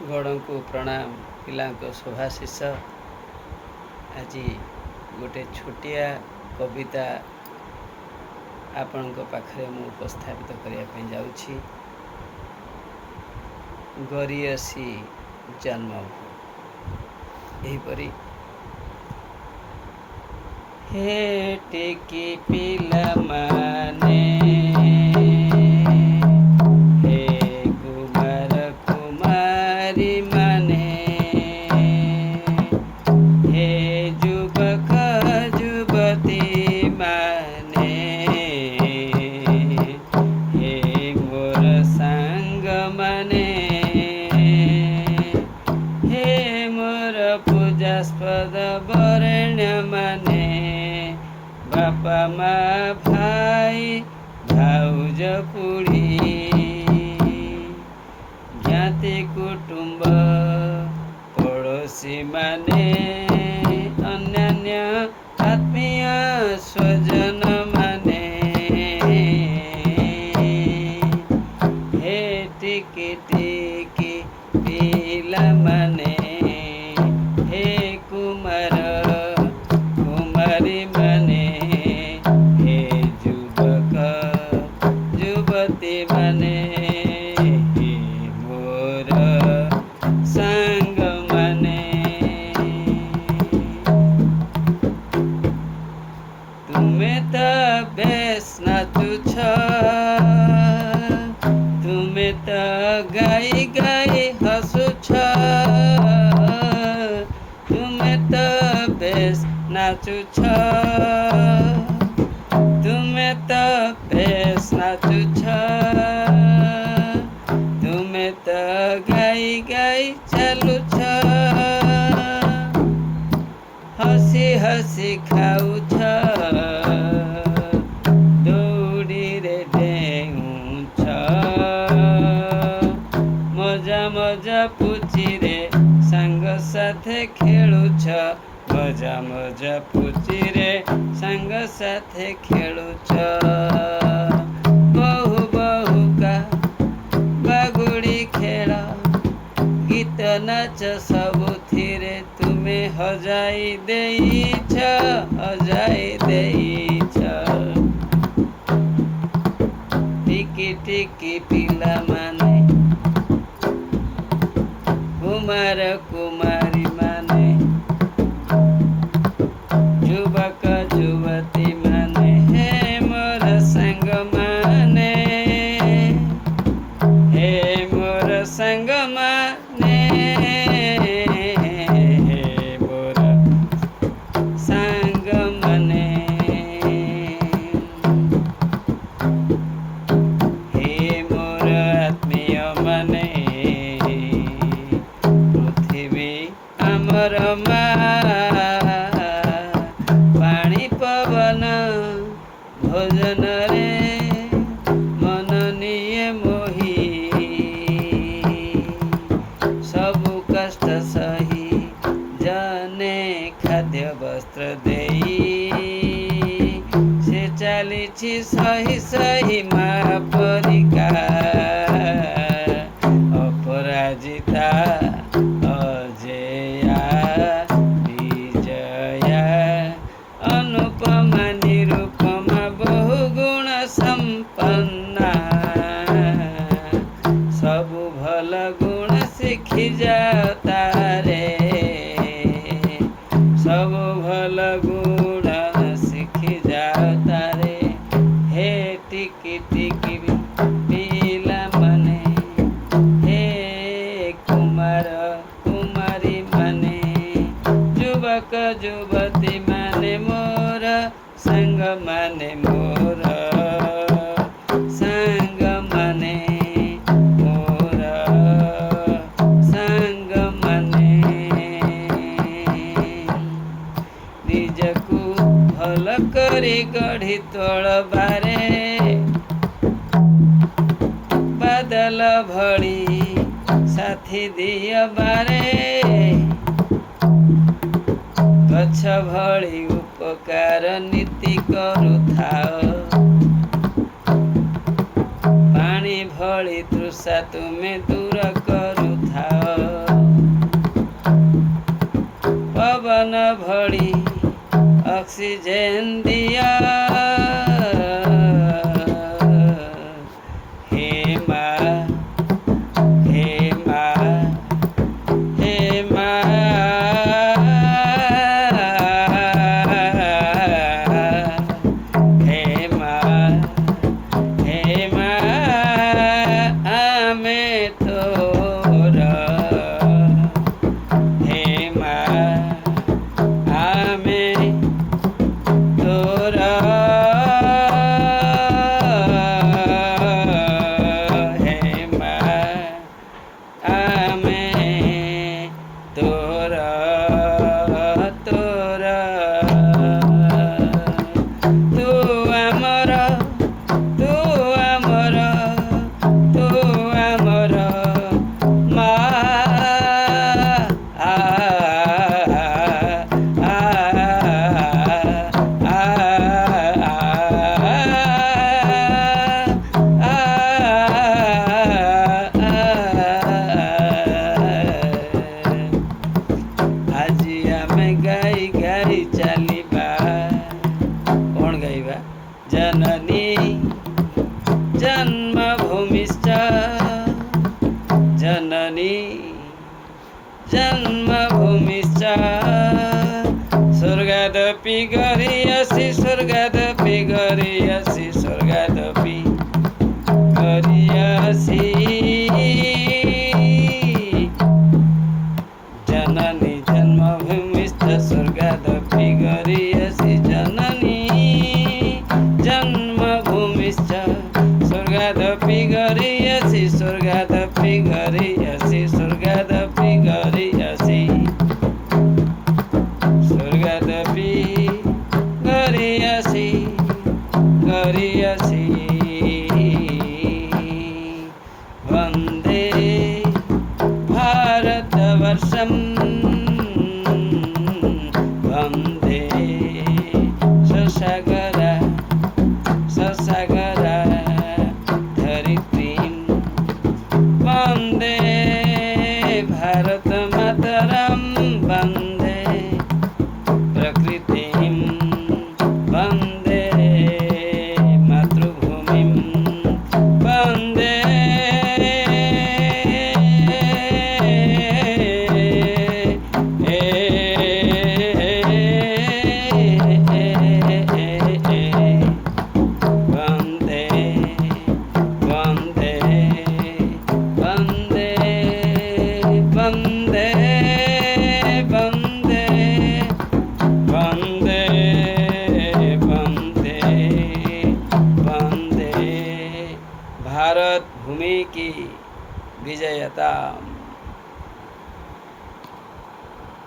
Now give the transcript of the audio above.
गण को प्रणाम पिला शुभाशीष। आज गोटे छोटिया कविता आपण पाखरे मु उपस्थापित करने जाऊँगी। गरियसी जन्म यहीपरी हे टेकी पिला माने पूजास्पद वरेण्य माने बापा माँ भाई भाउज पुड़ी ज्ञाति कुटुंब पड़ोशी माने अन्य आत्मीय स्वजन माने हे टिकी टिकी पिला माने कुमारी माने हे युवक युवती माने हे मोर सांग माने तुम्हें तो बेस नाचुछ तुम्हें तो गाई गाई हसुछ बेस नाचुछ तुम्हें तो बेस नाचुछ तुम्हें तो गाई गाई चलुछ हसी हसी खाउछ दौड़ी रे डेउछ मजा मजा पुची रे सांग साथे खेलुछ मजा मजा पुची रे सांग साथे खेलुछ बहु बहु का बागुड़ी खेल गीत नाच सबुथिरे तुमे हजाई देइछ टिकी टिकी पिला माने कुमार कुमारी माने युवक युवती माने हे मोर संग माने हे मोर संग माने हे मोर संग माने हे मोर आत्मीय माने पृथ्वी आमर पानी पवन भोजन रे मन निये मोही सबु कष्ट सही जने खाद्य वस्त्र देई से चली सही सही माँ परिका अपराजिता अजया विजया अनुपमा निरुपमा बहुगुण संपन्ना सबु भल गुण शिखी जाओ तारे सबु भल गुण शिखी जाओ तारे हे टिकी टिकी पिला माने हे कुमार कुमारी माने युवक युवती माने मोर संग माने मोर संग माने मोर संग माने निजकु भल करी गढ़ी तोड़ बारे बादल भड़ी साथी दिय बारे गछ भଳି उपकार नीति करुथाओ पानी भଳି तृषा तुमे दूर करुथाओ ऑक्सीजन दिया। हे माँ, हे माँ, हे माँ, हे माँ, हे माँ, हमें तोरा। हे माँ, हमें तोरा। हे माँ, हमें तोरा, तोरा। तू अमर, तू अमर, तू अमर माँ। আজি ଆମେ ଗାଇ ଗାଇ ଚାଲିବା। କ'ଣ ଗାଇବା? जननी जन्मभूमिश्च, जननी जन्मभूमिश्च। स्वर्गादपि गरीयसि, स्वर्गादपि गरीयसि, स्वर्गादपि गरीयसि। जननी जन्मभूमिश्च स्वर्गादपि गरीयसि। जननी जन्मभूमिश्च स्वर्गादपि गरीयसि, स्वर्गादपि गरीयसि, स्वर्गादपि गरीयसि, स्वर्गादपि गरीयसि, गरीयसि। वन्दे भारतवर्षं, वन्दे ससागर, ससागर धरित्रीं। वन्दे भारतमातरं, वन्दे प्रकृतिं, वन्दे मातृभूमिं, वन्दे भारत भूमि की विजयता।